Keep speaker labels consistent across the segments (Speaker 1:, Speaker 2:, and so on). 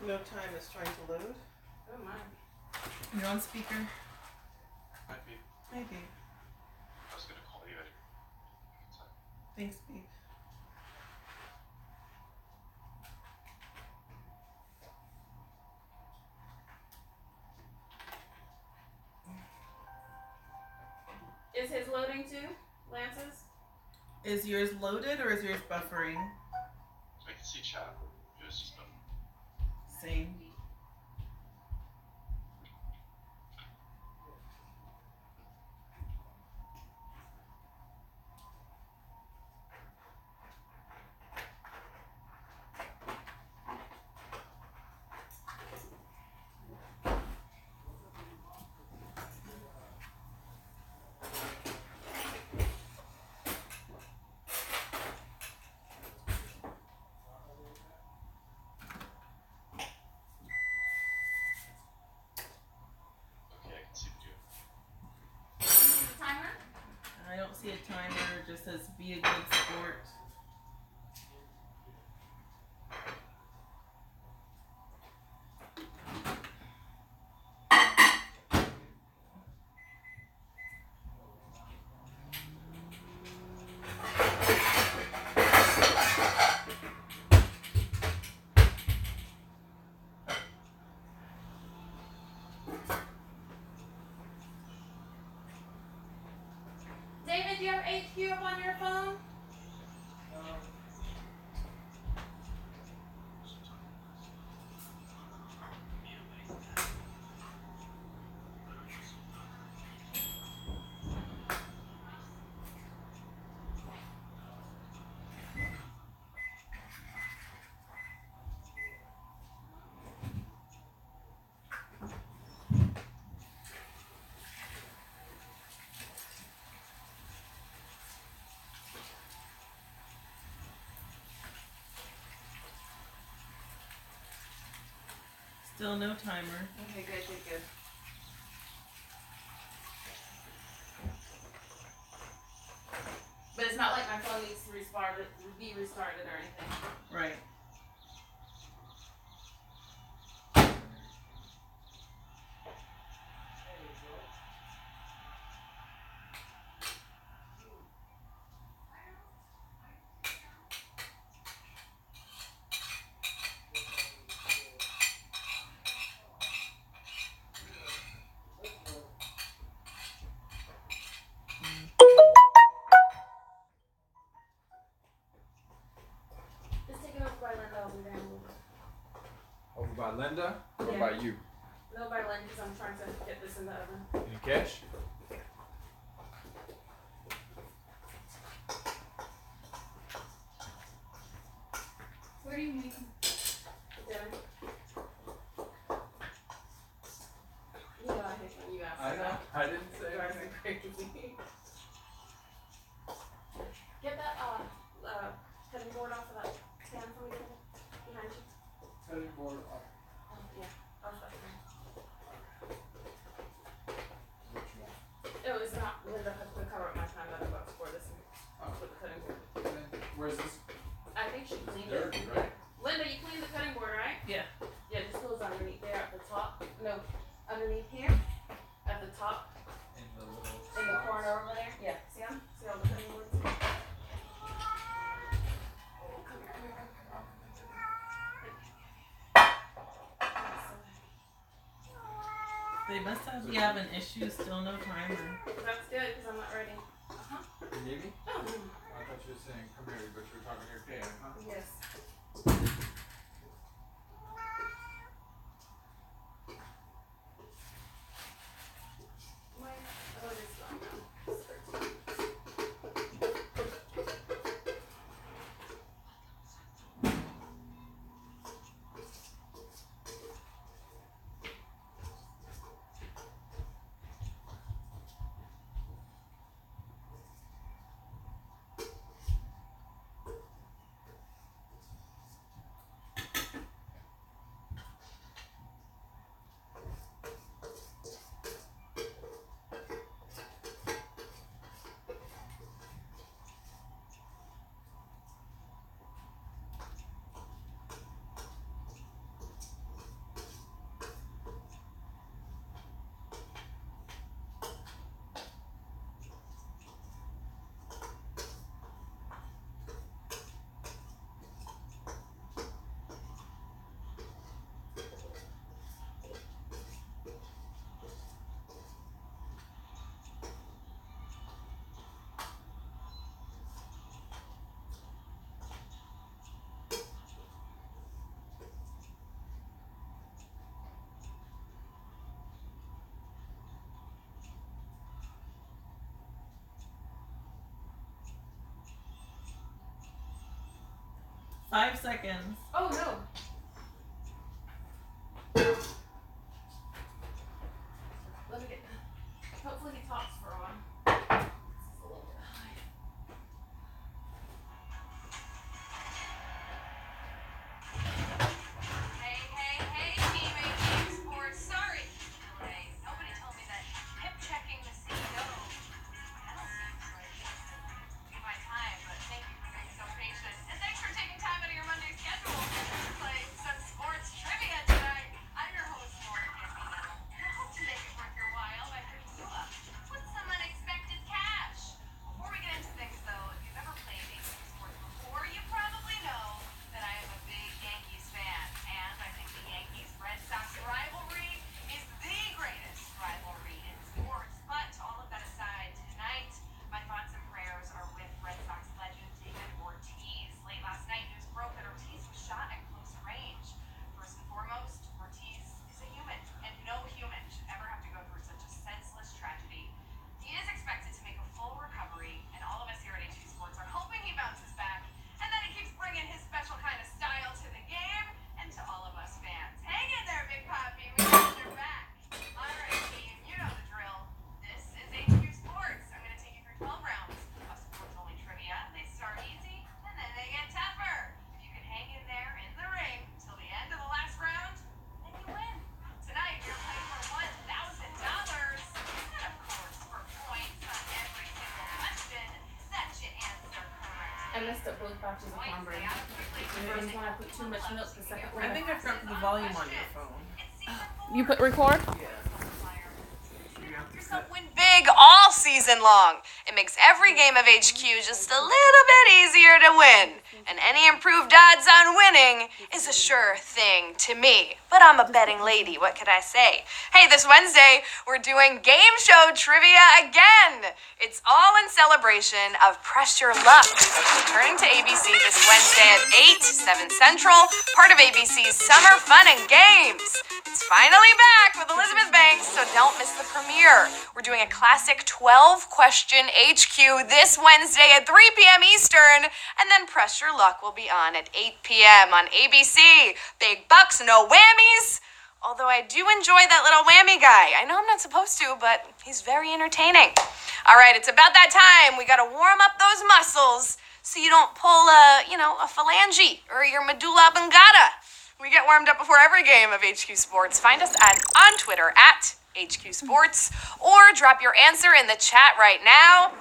Speaker 1: no time is trying to load.
Speaker 2: Oh my.
Speaker 1: You're on speaker.
Speaker 3: Might be.
Speaker 1: Maybe.
Speaker 3: I was gonna call you at
Speaker 1: Thanks, babe.
Speaker 2: Is his loading too, Lance's?
Speaker 1: Is yours loaded or is yours buffering?
Speaker 3: I can see chat. It was just
Speaker 1: Same. I don't see a timer, it just says be a good sport.
Speaker 2: David, do you have HQ up on your phone?
Speaker 1: Still no timer.
Speaker 2: Okay, good. But it's not like my phone needs to be restarted or anything.
Speaker 1: Right.
Speaker 2: Just take it over by Linda over there.
Speaker 4: Over by Linda or
Speaker 2: Yeah.
Speaker 4: by you?
Speaker 2: No, by Linda, because I'm trying to get this in the oven.
Speaker 4: Any cash?
Speaker 2: Where do you make them? Dinner. You know I hate when you ask
Speaker 4: I know.
Speaker 2: that.
Speaker 4: I didn't say
Speaker 2: It drives me
Speaker 4: anything.
Speaker 2: crazy. Get that cutting board off of that stand for me, David. Behind you.
Speaker 4: Cutting board off.
Speaker 2: Oh, yeah. Off that stand.
Speaker 4: Which one?
Speaker 2: It was not Linda has been cover up my time that I got for this with the cutting board.
Speaker 4: Where's this?
Speaker 2: I think she cleaned
Speaker 4: Dirty,
Speaker 2: it.
Speaker 4: right?
Speaker 2: Linda, you cleaned the cutting board, right?
Speaker 1: Yeah.
Speaker 2: Yeah, just goes underneath there at the top. No, underneath here. At the top.
Speaker 4: In the little.
Speaker 2: In the corner over there. Yeah. See them? See all the cutting boards? Come here.
Speaker 1: They must be having issues, still no timer.
Speaker 2: That's good, because I'm not ready. Uh-huh.
Speaker 4: You need me?
Speaker 2: Oh.
Speaker 4: I thought you were saying come here, but you were talking to your fan, huh?
Speaker 2: Yes. Oh, this one now. It's 13.
Speaker 1: 5 seconds.
Speaker 2: Oh no. Let me get. Hopefully he talks for a while. This is a little bit high.
Speaker 5: Hey, Team Gameshow Sports. Sorry. Hey, nobody told me that hip checking the CEO penalty was like my time, but thank you for being so patient. And thanks for taking time out of your Monday schedule to play some sports trivia tonight. I'm your host, Lauren Gambino, and I hope to make it worth your while by hooking you up with some unexpected cash. Before we get into things, though, if you've ever played Gameshow Sports before, you probably know that I am a big Yankees fan, and I think the Yankees-Red Sox rivalry is the greatest rivalry in sports. But all of that aside, tonight, my thoughts and prayers are with Red Sox legend David Ortiz. Late last night, news broke that Ortiz was shot at close range. First and foremost, Ortiz is a human, and no human should ever have to go through such a senseless tragedy. He is expected to make a full recovery, and all of us here at HQ Sports are hoping he bounces back, and that he keeps bringing his special kind of style to the game and to all of us fans. Hang in there, Big Poppy. We got your back. All right, team, you know the drill. This is HQ Sports. I'm going to take you through 12 rounds of sports-only trivia. They start easy, and then they get tougher. If you can hang in there in the ring till the end of the last round, then you win. Tonight, you're playing for $1,000, and of course, for points on every single question that you answer correctly.
Speaker 2: I messed up both batches of cornbread. The first one I put too much milk. The second one
Speaker 1: I think I dropped the volume on your phone.
Speaker 2: you put record.
Speaker 5: Win big all season long. It makes every game of HQ just a little bit easier to win. And any improved odds on winning is a sure thing to me. But I'm a betting lady, what could I say? Hey, this Wednesday, we're doing Game Show Trivia again. It's all in celebration of Press Your Luck, returning to ABC this Wednesday at 8, 7 Central, part of ABC's Summer Fun and Games. It's finally back with Elizabeth Banks, so don't miss the premiere. We're doing a classic 12-question HQ this Wednesday at 3 p.m. Eastern, and then Press Your Luck will be on at 8 p.m. on ABC. Big bucks, no whammies. Although I do enjoy that little whammy guy. I know I'm not supposed to, but he's very entertaining. All right, it's about that time. We got to warm up those muscles so you don't pull a phalange or your medulla oblongata. We get warmed up before every game of HQ Sports. Find us on Twitter at HQ Sports, or drop your answer in the chat right now.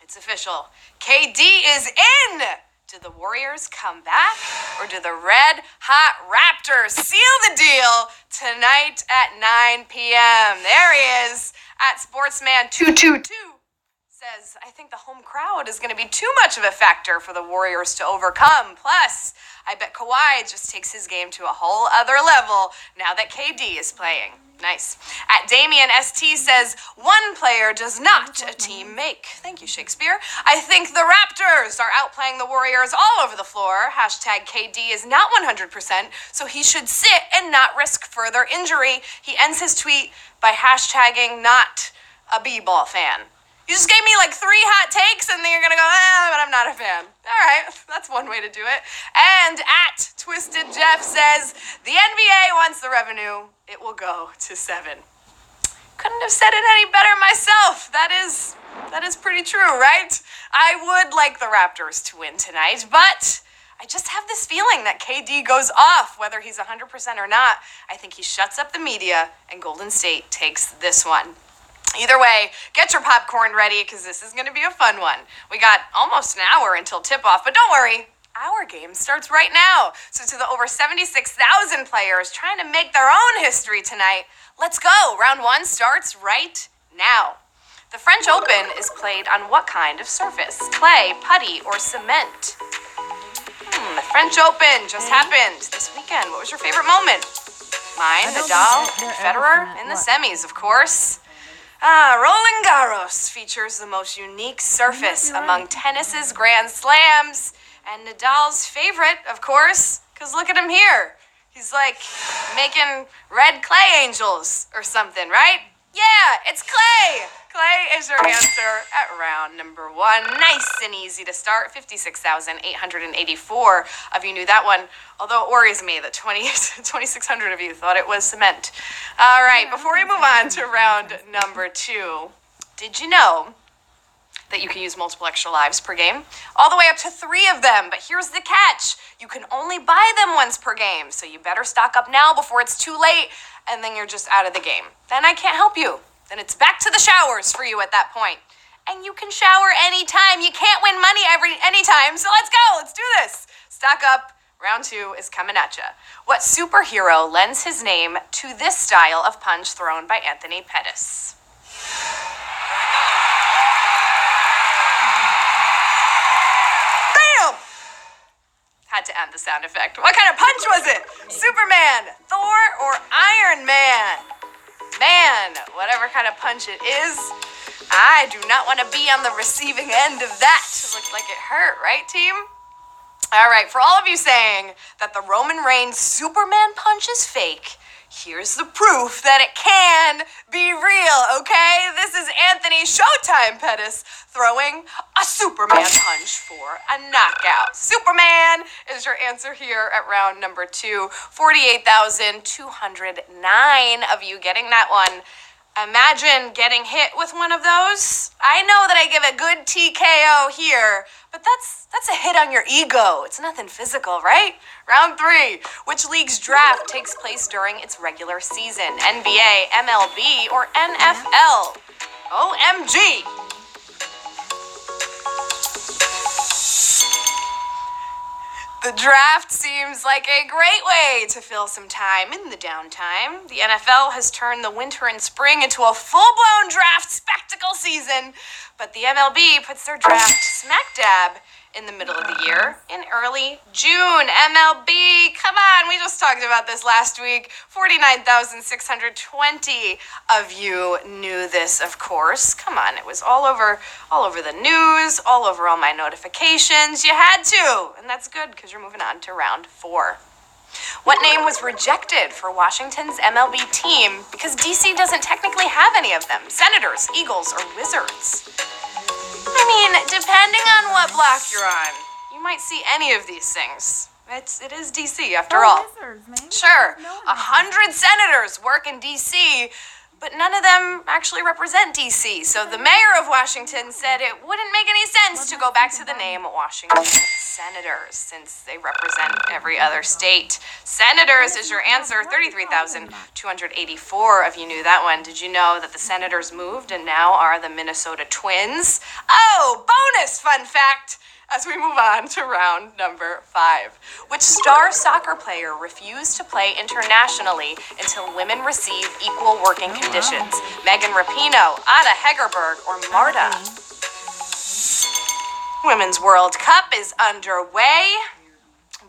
Speaker 5: It's official. KD is in! Do the Warriors come back, or do the Red Hot Raptors seal the deal tonight at 9 p.m.? There he is, at Sportsman222. Says, I think the home crowd is going to be too much of a factor for the Warriors to overcome. Plus, I bet Kawhi just takes his game to a whole other level now that KD is playing. Nice. At Damien ST says, one player does not a team make. Thank you, Shakespeare. I think the Raptors are outplaying the Warriors all over the floor. Hashtag KD is not 100%, so he should sit and not risk further injury. He ends his tweet by hashtagging not a B-ball fan. You just gave me like 3 hot takes and then you're gonna go, but I'm not a fan. All right, that's one way to do it. And at Twisted Jeff says, the NBA wants the revenue. It will go to 7. Couldn't have said it any better myself. That is pretty true, right? I would like the Raptors to win tonight, but I just have this feeling that KD goes off, whether he's 100% or not. I think he shuts up the media and Golden State takes this one. Either way, get your popcorn ready because this is going to be a fun one. We got almost an hour until tip-off, but don't worry, our game starts right now. So to the over 76,000 players trying to make their own history tonight, let's go. Round 1 starts right now. The French Open is played on what kind of surface? Clay, putty, or cement? The French Open just happened this weekend. What was your favorite moment? Mine, Nadal, Federer, in the semis, of course. Roland Garros features the most unique surface among tennis's Grand Slams, and Nadal's favorite, of course, because look at him here. He's like making red clay angels or something, right? Yeah, it's clay. Clay is your answer at round number 1. Nice and easy to start. 56,884 of you knew that one. Although it worries me that 2,600 of you thought it was cement. All right, before we move on to round number 2, did you know that you can use multiple extra lives per game? All the way up to 3 of them. But here's the catch. You can only buy them once per game. So you better stock up now before it's too late, and then you're just out of the game. Then I can't help you. Then it's back to the showers for you at that point. And you can shower anytime. You can't win money anytime. So let's go. Let's do this. Stock up. Round 2 is coming at you. What superhero lends his name to this style of punch thrown by Anthony Pettis? Had to add the sound effect. What kind of punch was it? Superman, Thor, or Iron Man? Man, whatever kind of punch it is, I do not want to be on the receiving end of that. It looked like it hurt, right, team? All right, for all of you saying that the Roman Reigns Superman punch is fake, here's the proof that it can be real, okay? This is Anthony Showtime Pettis throwing a Superman punch for a knockout. Superman is your answer here at round number 2. 48,209 of you getting that one. Imagine getting hit with one of those. I know that I give a good TKO here, but that's a hit on your ego. It's nothing physical, right? Round 3. Which league's draft takes place during its regular season? NBA, MLB, or NFL? OMG! The draft seems like a great way to fill some time in the downtime. The NFL has turned the winter and spring into a full-blown draft spectacle season, but the MLB puts their draft smack dab in the middle of the year in early June. MLB, come on, we just talked about this last week. 49,620 of you knew this, of course. Come on, it was all over the news, all over all my notifications. You had to, and that's good because you're moving on to round 4. What name was rejected for Washington's MLB team because DC doesn't technically have any of them? Senators, Eagles, or Wizards? I mean, depending on what block you're on, you might see any of these things. It is DC after all.
Speaker 6: Wizards, man.
Speaker 5: Sure, 100 senators work in DC, but none of them actually represent DC. So the mayor of Washington said it wouldn't make any sense to go back to the name Washington Senators since they represent every other state. Senators is your answer. 33,284 of you knew that one. Did you know that the Senators moved and now are the Minnesota Twins? Oh, bonus fun fact! As we move on to round number 5. Which star soccer player refused to play internationally until women receive equal working conditions? Megan Rapinoe, Ada Hegerberg, or Marta? Women's World Cup is underway,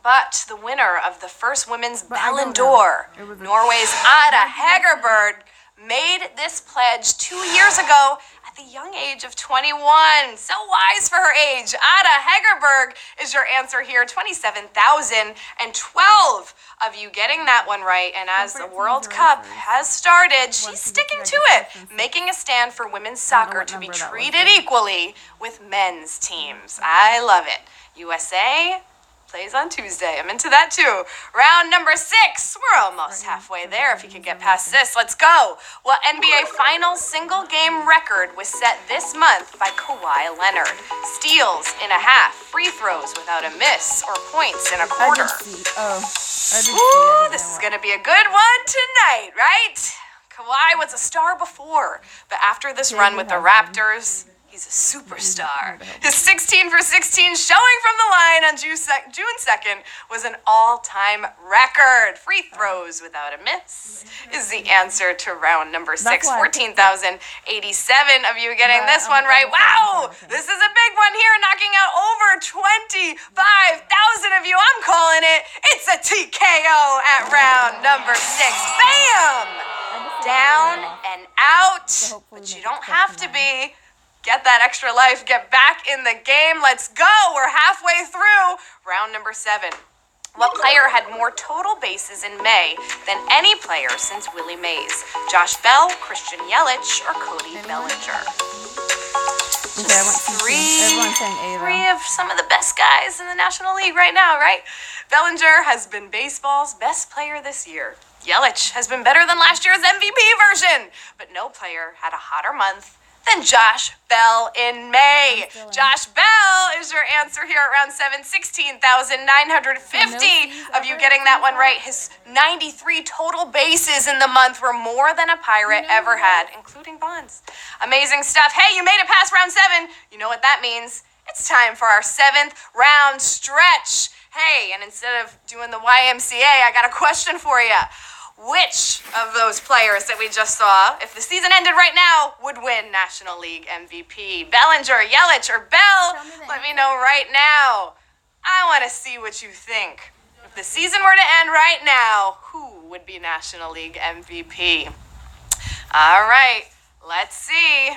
Speaker 5: but the winner of the first women's Ballon d'Or, Norway's Ada Hegerberg, made this pledge 2 years ago at the young age of 21. So wise for her age. Ada Hegerberg is your answer here. 27,012 of you getting that one right. And as the World Cup has started, she's sticking to it, making a stand for women's soccer to be treated equally with men's teams. I love it. USA plays on Tuesday. I'm into that too. Round number 6. We're almost halfway there. If you could get past this, let's go. Well, NBA Finals single game record was set this month by Kawhi Leonard. Steals in a half, free throws without a miss, or points in a quarter. Ooh, this is going to be a good one tonight, right? Kawhi was a star before, but after this run with the Raptors, he's a superstar. His 16 for 16 showing from the line on June 2nd was an all-time record. Free throws without a miss is the answer to round number 6. 14,087 of you getting this one right. Wow, this is a big one here, knocking out over 25,000 of you. I'm calling it. It's a TKO at round number 6. Bam! Down and out, but you don't have to be. Get that extra life. Get back in the game. Let's go. We're halfway through round number 7. What player had more total bases in May than any player since Willie Mays? Josh Bell, Christian Yelich, or Cody Bellinger?
Speaker 6: Okay, I want C. Everyone's saying A, though.
Speaker 5: Three of some of the best guys in the National League right now, right? Bellinger has been baseball's best player this year. Yelich has been better than last year's MVP version, but no player had a hotter month than Josh Bell in May. Josh Bell is your answer here at round 7. 16,950 of you getting that one right. His 93 total bases in the month were more than a Pirate ever had, including Bonds. Amazing stuff. Hey, you made it past round 7. You know what that means. It's time for our 7th round stretch. Hey, and instead of doing the YMCA, I got a question for you. Which of those players that we just saw, if the season ended right now, would win National League MVP? Bellinger, Yelich, or Bell? Let me know right now. I want to see what you think. If the season were to end right now, who would be National League MVP? All right, let's see.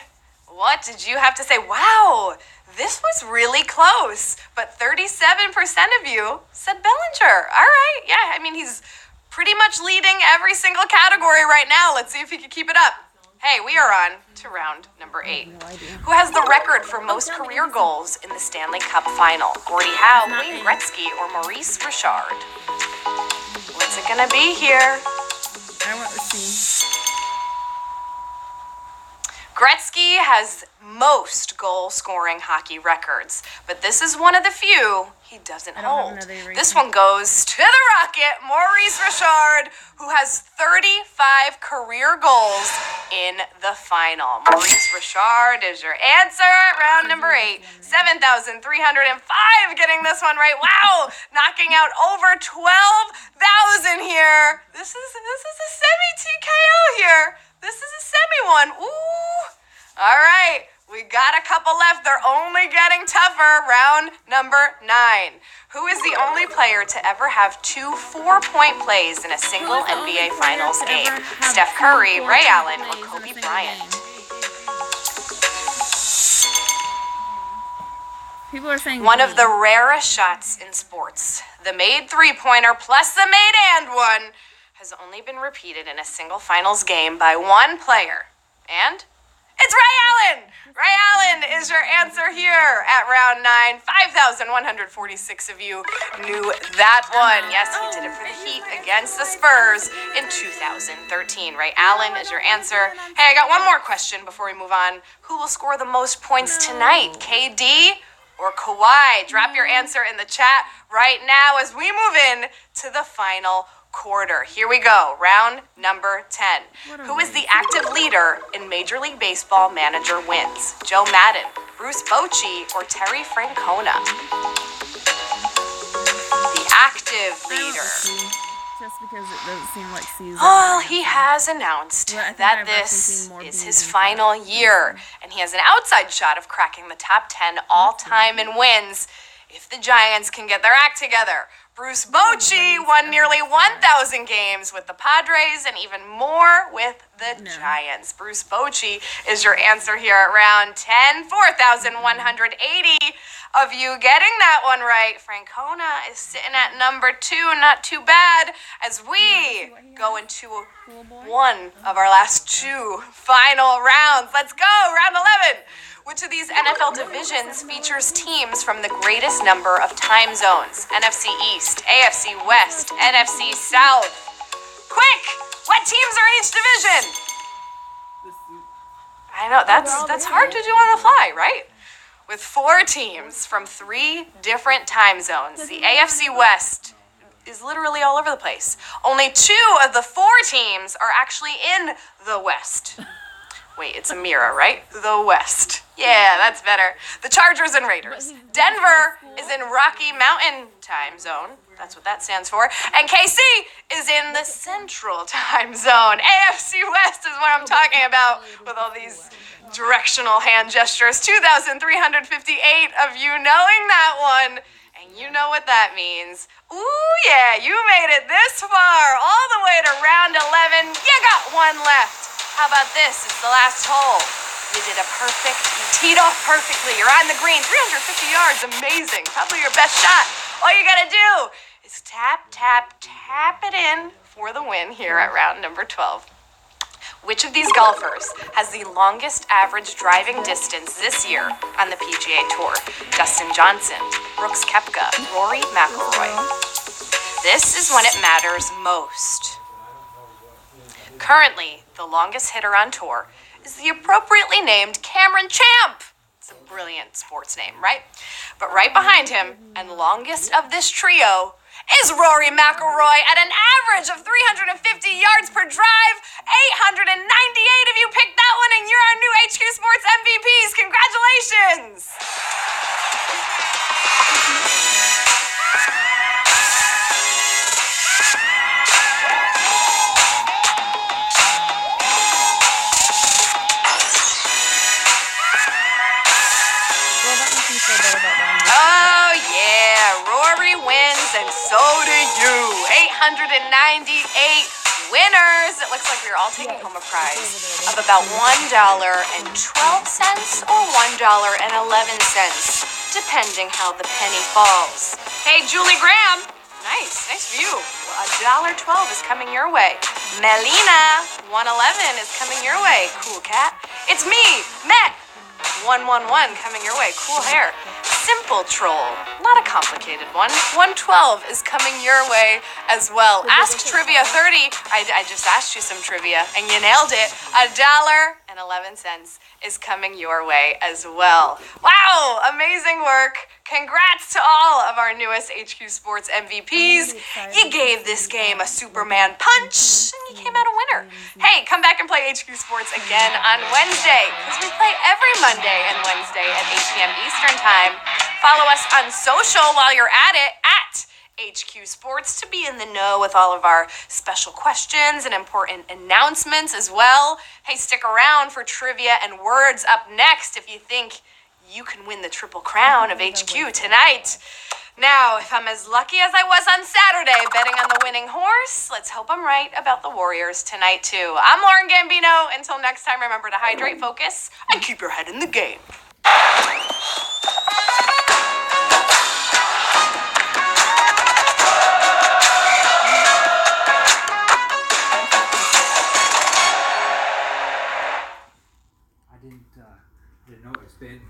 Speaker 5: What did you have to say? Wow, this was really close, but 37% of you said Bellinger. All right, yeah, I mean, he's pretty much leading every single category right now. Let's see if he can keep it up. Hey, we are on to round number 8. Who has the record for most career goals in the Stanley Cup final? Gordie Howe, Wayne Gretzky, or Maurice Richard? What's it gonna be here?
Speaker 6: I want to see.
Speaker 5: Gretzky has most goal-scoring hockey records, but this is one of the few he doesn't
Speaker 6: I don't have
Speaker 5: hold.
Speaker 6: another eraser.
Speaker 5: This one goes to the Rocket, Maurice Richard, who has 35 career goals in the final. Maurice Richard is your answer at round number 8. 7,305 getting this one right. Wow, knocking out over 12,000 here. This is a semi-TKO here. This is a semi one. Ooh. All right. We got a couple left. They're only getting tougher. Round number 9. Who is the only player to ever have 2 4-point plays in a single NBA Finals game? Steph Curry, Ray Allen, or Kobe Bryant?
Speaker 6: People are saying
Speaker 5: One
Speaker 6: B.
Speaker 5: of the rarest shots in sports. The made 3-pointer plus the made and one has only been repeated in a single finals game by one player. And it's Ray Allen! Ray Allen is your answer here at round 9. 5,146 of you knew that one. Yes, he did it for the Heat against the Spurs in 2013. Ray Allen is your answer. Hey, I got one more question before we move on. Who will score the most points tonight? KD or Kawhi? Drop your answer in the chat right now as we move in to the final quarter. Here we go. Round number 10. Who is the active leader in Major League Baseball manager wins? Joe Madden, Bruce Bochy, or Terry Francona? The active leader.
Speaker 6: Just because it doesn't seem like season.
Speaker 5: Well, he has announced
Speaker 6: Well, I think
Speaker 5: that
Speaker 6: I've actually
Speaker 5: this
Speaker 6: seen more
Speaker 5: is
Speaker 6: Bs
Speaker 5: his
Speaker 6: than
Speaker 5: final
Speaker 6: Ks.
Speaker 5: year, and he has an outside shot of cracking the top 10 all-time in wins if the Giants can get their act together. Bruce Bochy won nearly 1,000 games with the Padres and even more with the Giants. Bruce Bochy is your answer here at round 10. 4,180 of you getting that one right. Francona is sitting at number 2. Not too bad as we go into one of our last 2 final rounds. Let's go. Round 11. Which of these NFL divisions features teams from the greatest number of time zones? NFC East, AFC West, NFC South. Quick! What teams are in each division? I know, that's hard to do on the fly, right? With 4 teams from 3 different time zones, the AFC West is literally all over the place. Only 2 of the 4 teams are actually in the West. Wait, it's a mirror, right? The West. Yeah, that's better. The Chargers and Raiders. Denver is in Rocky Mountain time zone. That's what that stands for. And KC is in the Central time zone. AFC West is what I'm talking about with all these directional hand gestures. 2,358 of you knowing that one. And you know what that means. Ooh, yeah, you made it this far, all the way to round 11. You got one left. How about this? It's the last hole. You did a perfect, you teed off perfectly. You're on the green, 350 yards, amazing. Probably your best shot. All you gotta do is tap, tap, tap it in for the win here at round number 12. Which of these golfers has the longest average driving distance this year on the PGA Tour? Dustin Johnson, Brooks Koepka, Rory McIlroy. This is when it matters most. Currently, the longest hitter on tour is the appropriately named Cameron Champ. It's a brilliant sports name, right? But right behind him, and longest of this trio, is Rory McIlroy at an average of 350 yards per drive. 898 of you picked that one, and you're our new HQ Sports MVPs. Congratulations!
Speaker 6: Well, that makes me feel better about that.
Speaker 5: Oh yeah, Rory wins and so do you. 898 winners. It looks like we're all taking home a prize of about $1.12 or $1.11, depending how the penny falls. Hey, Julie Graham. Nice view. $1.12 is coming your way. Melina, 111 is coming your way. Cool cat. It's me, Met. 111 coming your way. Cool hair. Simple troll. Not a complicated one. 112 is coming your way as well. Ask Trivia 30. I just asked you some trivia and you nailed it. $1.11 is coming your way as well. Wow, amazing work. Congrats to all of our newest HQ Sports MVPs. You gave this game a Superman punch and you came out a winner. Hey, come back and play HQ Sports again on Wednesday, because we play every Monday and Wednesday at 8 p.m. Eastern Time. Follow us on social while you're at it at HQ Sports to be in the know with all of our special questions and important announcements as well. Hey, stick around for trivia and words up next if you think you can win the Triple Crown of HQ tonight. Now, if I'm as lucky as I was on Saturday betting on the winning horse, let's hope I'm right about the Warriors tonight too. I'm Lauren Gambino. Until next time, remember to hydrate, focus, and keep your head in the game.
Speaker 4: I didn't know it was been